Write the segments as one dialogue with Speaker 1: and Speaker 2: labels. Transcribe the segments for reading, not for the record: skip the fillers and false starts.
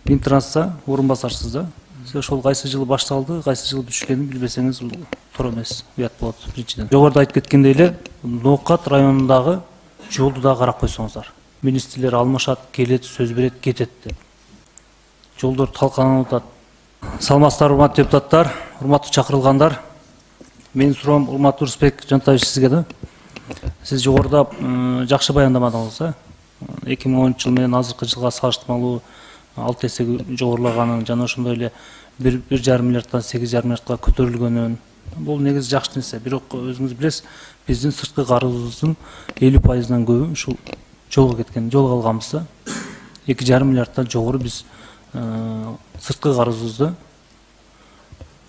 Speaker 1: Минтрансса орун басарсыз да. Сиз ошол кайсы жылы башталды, кайсы жылы бүтүшкөнүн билбесеңиз туура эмес, уят болот биринчиден. Жогоруда айтып кеткендей эле, Ноокат районундагы жолду да карап койсоңуздар. Министрлер алмашат, келет, сөз берет, кетет деп. Жолдор талкаланып атат. Саламатсыздар, урматтуу депутаттар, урматтуу чакырылгандар. Менин суроом урматтуу Рысбек Жантаевич сизге да. Сиз жогоруда жакшы баяндамадыңыз, 2010 жыл менен азыркы жылга салыштырмалуу 6 эсе жогорулаганын жана ошондой эле 1,5 миллиарддан 8,5 миллиардка көтөрүлгөнүн. Бул негизи жакшы нерсе. Бирок өзүңүз билесиз, биздин сырткы карызыбыздын 50%-дан көбү ушул жолго кеткен, жолго алганбыз да. 2,5 миллиарддан жогору биз сырткы карызыбызды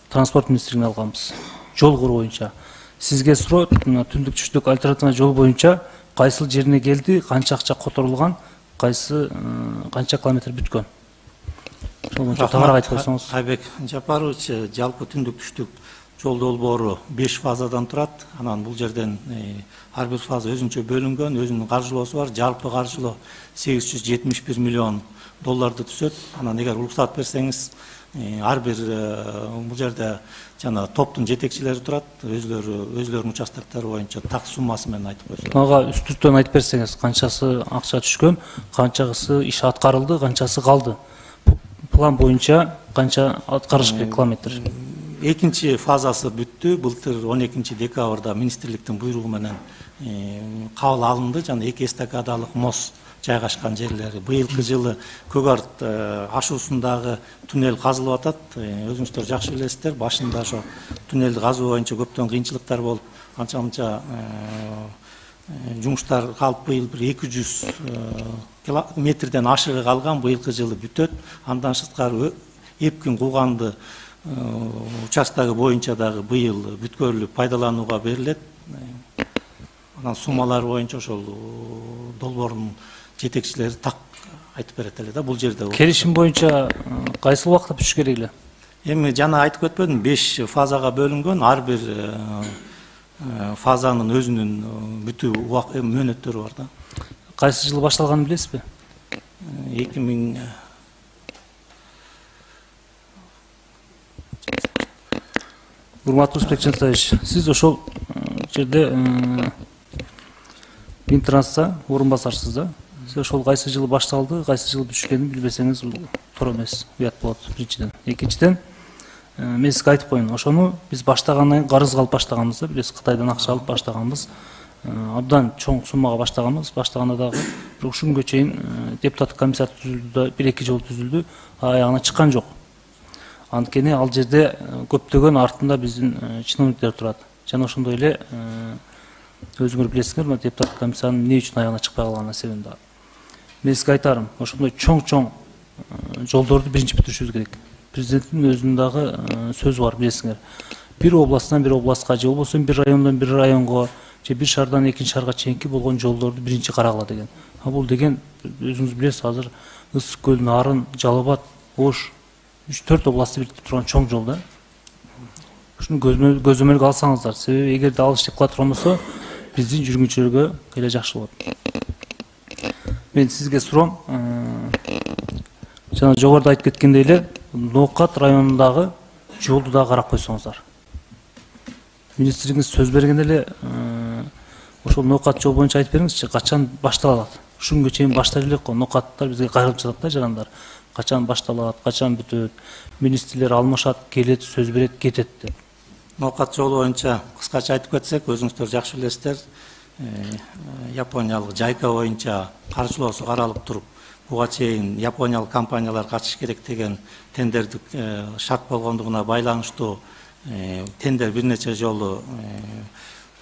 Speaker 1: транспорт министрлигине алганбыз. Жол куруу боюнча. Сизге суроо, түндүк түштүк альтернативный жол боюнча кайсыл жерине келди, канча акча которулган, канча километр бүткөн. Ошол боюнча тагыраак айтып койсоңуз.
Speaker 2: Айбек Жапарович, жалпы түндүк түштүк жол долбоору 5 фазадан турат. Анан бул жерден ар бир фаза өзүнчө бөлүнгөн, өзүнүн каржылоосу бар. Жалпы каржылоо 871 миллион долларды түзөт. Анан эгер уруксат берсеңиз, ар бир бул жерде жана топтун жетекчилери турат, өзлөрүнүн участоктору боюнча так суммасы менен айтып койсоңуз.
Speaker 1: Мага үстүртөн айтып берсеңиз, канчасы акча түшкөн, канчасы иш аткарылды, канчасы калды. План боюнча канча аткарыш керек километр?
Speaker 2: Экинчи фазасы бүттү. Былтыр 12 декабрда министрликтин буйругу менен кабыл алынды жана 2 эстакадалык мост жайгашкан жерлери. Быйылкы жылы Көк Арт ашуусундагы туннель казылып атат. Өзүңүздөр жакшы билесиздер, башында ошо туннелди казуу боюнча көптөн кыйынчылыктар болуп, анча-мынча жумуштар калып, быйыл бир 200 метрден ашыгы калган. Быйылкы жылы бүтөт. Андан сырткары Эпкин Кууганды участогу боюнча дагы быйыл бүткөрүлүп пайдаланууга берилет. Анан суммалар боюнча ошол долбоордун жетекчилери так айтып берет эле да, бул жерде.
Speaker 1: Келишим боюнча кайсы убакытта бүтүш керек эле?
Speaker 2: Эми жана айтып кетпедим, 5 фазага бөлүнгөн, ар бир фазанын өзүнүн бүтүү мөөнөттөрү бар да.
Speaker 1: Кайсы жылы башталганын билесизби?
Speaker 2: 2000
Speaker 1: Урматтуу Рысбек Жантаевич, сиз ошол жерде Минтрансса орун басарсыз да. Сиз ошол кайсы жылы башталды, кайсы жылы бүтүшкөнүн билбесеңиз туура эмес, уят болот биринчиден. Экинчиден, мен сизге айтып коеюн, ошону биз баштагандан кийин карызга алып баштаганбыз да, билесиз, Кытайдан акча алып баштаганбыз. Абдан чоң суммага баштаганбыз. Баштаганда дагы ушул күнгө чейин депутаттык комиссия түзүлдү, 1-2 жолу түзүлдү, аягына чыккан жок. Анткени ал жерде көптөгөн артында биздин чиновниктер турат. Жана ошондой эле өзүңөр билесиңер, депутаттык комиссиянын эмне үчүн аягына чыкпай калганына себебин дагы. Мен сизге айтарым, ошондой чоң жолдорду биринчи бүтүрүшүбүз керек. Президенттин өзүнүн дагы сөзү бар, билесиңер. Бир областтан бир областка же болбосо бир райондон бир районго же бир шаардан экинчи шаарга чейинки болгон жолдорду биринчи карагыла деген. А бул деген өзүңүз билесиз, азыр Ысык көл, Нарын, Жалал Абад, Ош 3-4 областты биртип турган чоң жол да. Ушуну көзөмөлгө алсаңыздар, себеби эгерде ал иштеп кала турган болсо, биздин жүргүнчүлөргө эле жакшы болот. Мен сизге суроом, жана жогоруда айтып кеткендей эле, Ноокат районундагы жолду да карап койсоңуздар. Министрлигиңиз сөз берген эле, ошол Ноокат жол боюнча айтып бериңизчи, качан башталат? Ушул күнгө чейин баштап элек го, Ноокаттар бизге кайрылып жатат да, жарандар. Качан башталат, качан бүтөт? Министрлер алмашат, келет, сөз берет, кетет деп.
Speaker 2: Ноокат жолу боюнча кыскача айтып кетсек, өзүңүздөр жакшы билесиздер, Япониялык Жайка боюнча каржылоосу каралып туруп, буга чейин япониялык компаниялар катышыш керек деген тендердик шарт болгондугуна байланыштуу тендер бир нече жолу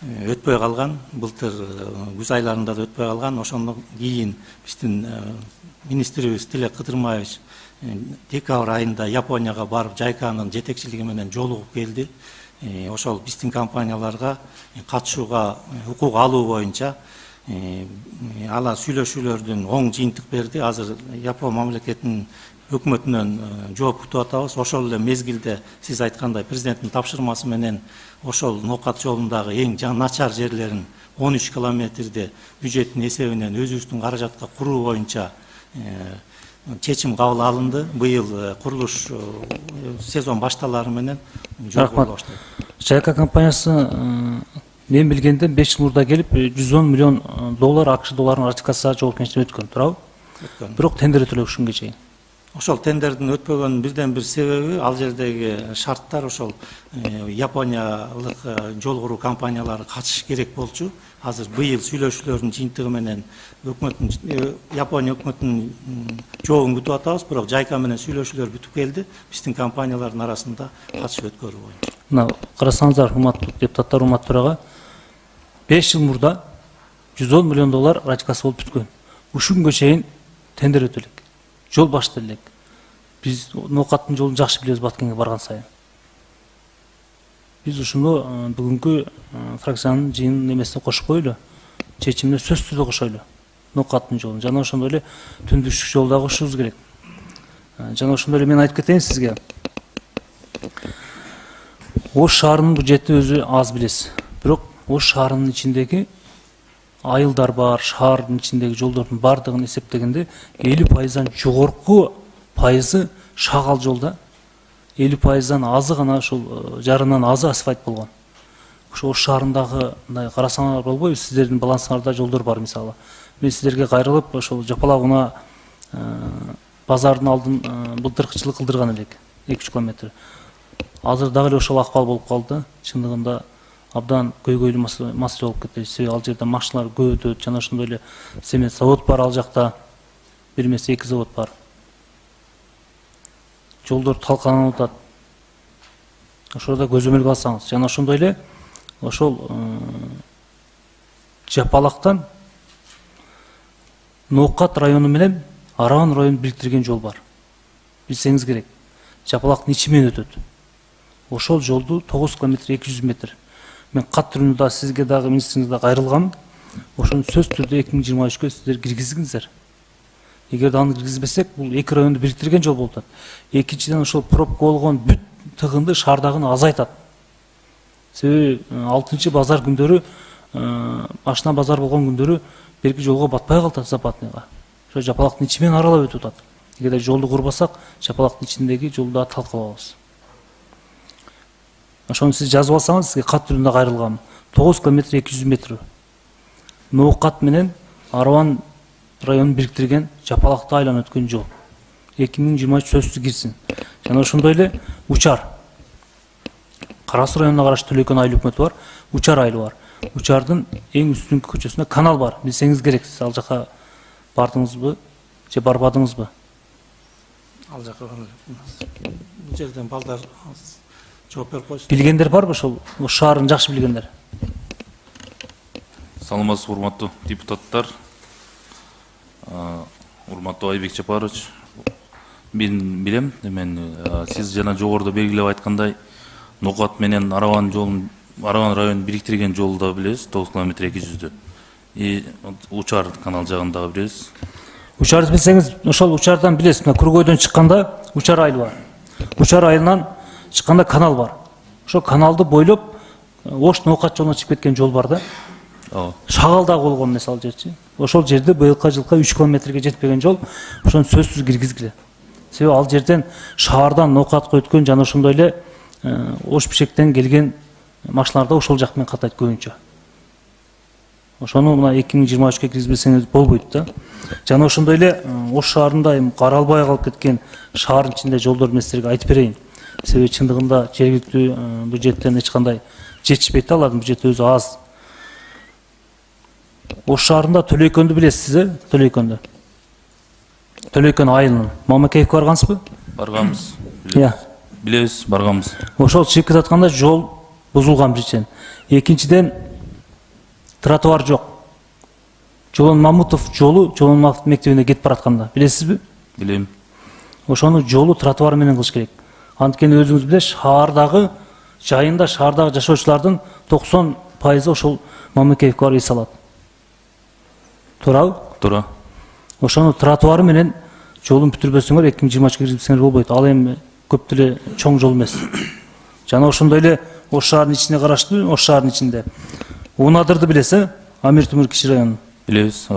Speaker 2: өтпөй калган. Былтыр күз айларында да өтпөй калган. Ошондон кийин биздин министрибиз Тилек Кыдырмаевич декабрь айында Японияга барып, Жайканын жетекчилиги менен жолугуп келди. Ошол биздин компанияларга катышууга укук алуу боюнча ала сүйлөшүүлөрдүн оң жыйынтык берди. Азыр Япон мамлекетинин өкмөтүнөн жооп күтүп атабыз. Ошол эле мезгилде сиз айткандай президенттин тапшырмасы менен ошол Ноокат жолундагы эң начар жерлерин 13 километрди бюджеттин эсебинен өзүбүздүн каражатка куруу боюнча чечим кабыл алынды. Быйыл курулуш сезон башталары менен жолго
Speaker 1: Рахмат.
Speaker 2: баштайт.
Speaker 1: Чайка компаниясы мен билгенде 5 жыл мурда келип 110 миллион доллар АКШ долларын ратификация жоопкерчиликтен өткөн, туурабы? Бирок тендер өтөлөк ушунга чейин.
Speaker 2: Ошол тендердин өтпөгөн бирден бир себеби ал жердеги шарттар ошол Япониялык жол куруу компаниялары катышыш керек болчу. Азыр быйыл сүйлөшүүлөрдүн жыйынтыгы менен Япония өкмөтүнүн жообун күтүп атабыз, бирок Жайка менен сүйлөшүүлөр бүтүп келди. Биздин компаниялардын арасында катышып өткөрүү боюнча.
Speaker 1: Мына карасаңыздар, урматтуу депутаттар, урматтуу төрага, 5 жыл мурда 110 миллион доллар ратификация болуп бүткөн. Ушунгө чейин тендер өтөлөк. Жол башталып элек. Биз ноокаттын жолун жакшы билебиз Баткенге барган сайын. Биз ушуну бүгүнкү фракциянын жыйынын немесине кошуп койлу, чечимине сөзсүз түрдө кошойлу. Ноокаттын жолун жана ошондой эле түндүкчүк жолду да кошушубуз керек. Жана ошондой эле мен айтып кетейин сизге. Ош шаарынын бюджети өзү аз билесиз. Бирок Ош шаарынын ичиндеги айылдар бар, шаардын ичиндеги жолдордун бардыгын эсептегенде 50%дан жогорку пайызы шагал жолда, 50%дан азы гана ушул жарымдан азы асфальт болгон. Ошо Ош шаарындагы мындай карасаңар болбойбу, сиздердин балансыңарда жолдор бар мисалы. Мен сиздерге кайрылып ошол Жапалак унаа базардын алдын былтыркы жылы кылдырган элек, 2-3 километр. Азыр дагы эле ошол акыбал болуп калды. Чындыгында абдан көйгөйлүү маселе болуп кетти. Себеби ал жерде машиналар көп өтөт, жана ошондой эле цемент завод бар ал жакта. Бир эмес 2 завод бар. Жолдор талкаланып атат. Ошода көзөмөлгө алсаңыз, жана ошондой эле ошол Жапалактан Ноокат району менен Араван районун бириктирген жол бар. Билсеңиз керек. Жапалактын ичи менен өтөт. Ошол жолду 9 км 200 метр. Мен кат түрүндө да сизге дагы министриңизге да кайрылгам. Ошону сөз түрдө 2023-кө сиздер киргизиңиздер. Эгерде аны киргизбесек, бул эки районду бириктирген жол болуп атат. Экинчиден ошол пробка болгон бүт тыгынды шаардагыны азайтат. Себеби 6-базар күндөрү, ашына базар болгон күндөрү берки жолго батпай калат Западныйга. Ошо Жапалактын ичи менен аралап өтүп атат. Эгерде жолду курбасак, Жапалактын ичиндеги жолду да талкалабыз. Ошону сиз жазып алсаңыз, сизге кат түрүндө кайрылгам. 9 км 200 метр. Ноокат менен Араван районун бириктирген Жапалакты айланып өткөн жол. 2023 сөзсүз кирсин. Жана ошондой эле Учар. Кара Суу районуна караштуу Төлөкөн айыл өкмөтү бар, Учар айылы бар. Учардын эң үстүнкү көчөсүндө канал бар. Билсеңиз керек, сиз ал жака бардыңызбы же барбадыңызбы?
Speaker 2: Ал жака бул жерден балдар жооп берип койсун.
Speaker 1: Билгендер барбы ошол шаарын жакшы билгендер?
Speaker 3: Саламатсыз, урматтуу депутаттар, урматтуу Айбек Жапарович. Мен билем, сиз жана жогоруда белгилеп айткандай, Ноокат менен Араван районун бириктирген жолду да билебиз, 9 км 200-дө. Учар канал жагын дагы билебиз.
Speaker 1: Учарды билсеңиз, ошол Учардан билесиз, мына Күргөйдөн чыкканда Учар айылы бар. Учар айылынан чыкканда канал бар. Ошол каналды бойлоп Ош Ноокат жолуна чыгып кеткен жол бар да. Шагалда болгон мисалы жерчи. Ошол жерде быйылкы жылкы 3 километрге жетпеген жол, ошону сөзсүз киргизгиле. Себеби ал жерден шаардан Ноокатка өткөн жана ошондой эле Ош Бишектен келген машиналар да ошол жак менен катайт көбүнчө. Ошону мына 2023-кө киргизбесеңиз болбойт да. Жана ошондой эле Ош шаарында каралбай калып кеткен шаардын ичинде жолдор мен силерге айтып берейин. Себеби чындыгында жергиликтүү бюджеттен эч кандай жетишпейт да, алардын бюджети өзү аз. Ош шаарында Төлөкөндү билесиз, Төлөкөндү. Төлөкөн айылынын Мамакеевке баргансызбы?
Speaker 3: Барганбыз. Билебиз, барганбыз.
Speaker 1: Ошол чыгып кетатканда жол бузулган биринчиден. Экинчиден тротуар жок. Жолон Мамутов жолу Жолон Мамутов мектебине кетип баратканда, билесизби?
Speaker 3: Билем.
Speaker 1: Ошону жолу тротуар менен кылыш керек. Анткени өзүңүз билесиз, шаардагы жайында шаардагы жашоочулардын 90% ошол Мамакеевке барып эс алат. Туурабы?
Speaker 3: Туура.
Speaker 1: Ошону тротуары менен жолун бүтүрбөсөңөр 2023-кө киргизсеңер болбойт. Ал эми көп деле чоң жол эмес. Жана ошондой эле Ош шаарынын ичине караштуу, Ош шаарынын ичинде Унадырды билесиз, Амир Темур кичи району.
Speaker 3: Билебиз.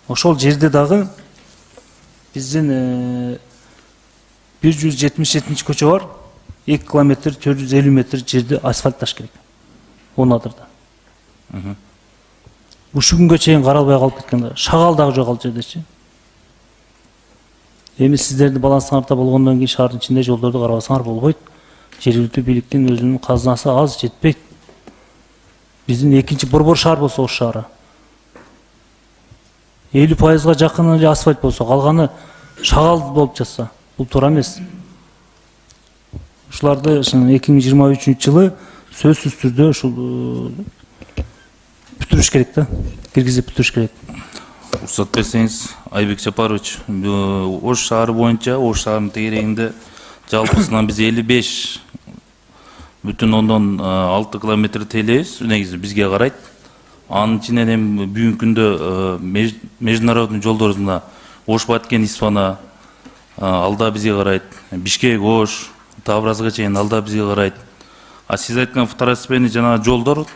Speaker 1: Ошол жерде дагы биздин 177 көчө бар. 2 километр 450 метр жерди асфальтташ керек. Онадырда. Ушул күнгө чейин каралбай калып кеткен. Шагал дагы жок ал жердечи. Эми сиздердин балансыңарда болгондон кийин шаардын ичинде жолдорду карабасаңар болбойт. Жергиликтүү бийликтин өзүнүн казынасы аз жетпейт. Биздин экинчи борбор шаар болсо Ош шаары. 50%га жакын эле асфальт болсо, калганы шагал болуп жатса, бул туура эмес. Ушуларды 2023 жылы сөзсүз түрдө ушул бүтүрүш керек да, киргизип бүтүрүш керек.
Speaker 3: Уруксат берсеңиз, Айбек Жапарович, Ош шаары боюнча, Ош шаарынын тегерегинде жалпысынан биз 55,6 километр тейлейбиз, негизи бизге карайт. Анын ичинен эми бүгүнкү күндө международный жолдорубуз мына Ош-Баткен Исфана алда бизге карайт, Бишкек Ош, Тавразга чейин алда бизге карайт. А сиз айткан второстепенный жана жолдор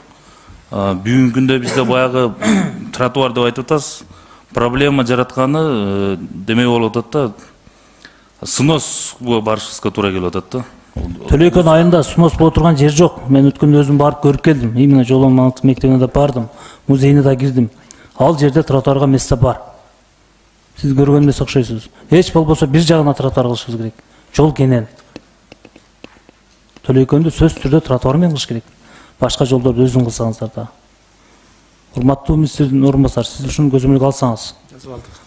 Speaker 3: бүгүнкү күндө бизде баягы тротуар деп айтып атасыз. Проблема жаратканы демек болуп атат да, сноско барышыбызга туура келип атат да.
Speaker 1: Төлөкөн айында снос боло турган жер жок. Мен өткөндө өзүм барып көрүп келдим. Именно жолдон маңызды мектебине да бардым, музейине да кирдим. Ал жерде тротуарга место бар. Сиз көргөн эмес окшойсуз. Эч болбосо бир жагына тротуар кылышыбыз керек. Жол кенен. Төлөкөндү сөзсүз түрдө тротуар менен кылыш керек. Башка жолдорду өзүң кылсаңыздар да. Урматтуу министрдин орун басары, сиз ушуну көзөмөлгө алсаңыз.
Speaker 2: Жазып алдык.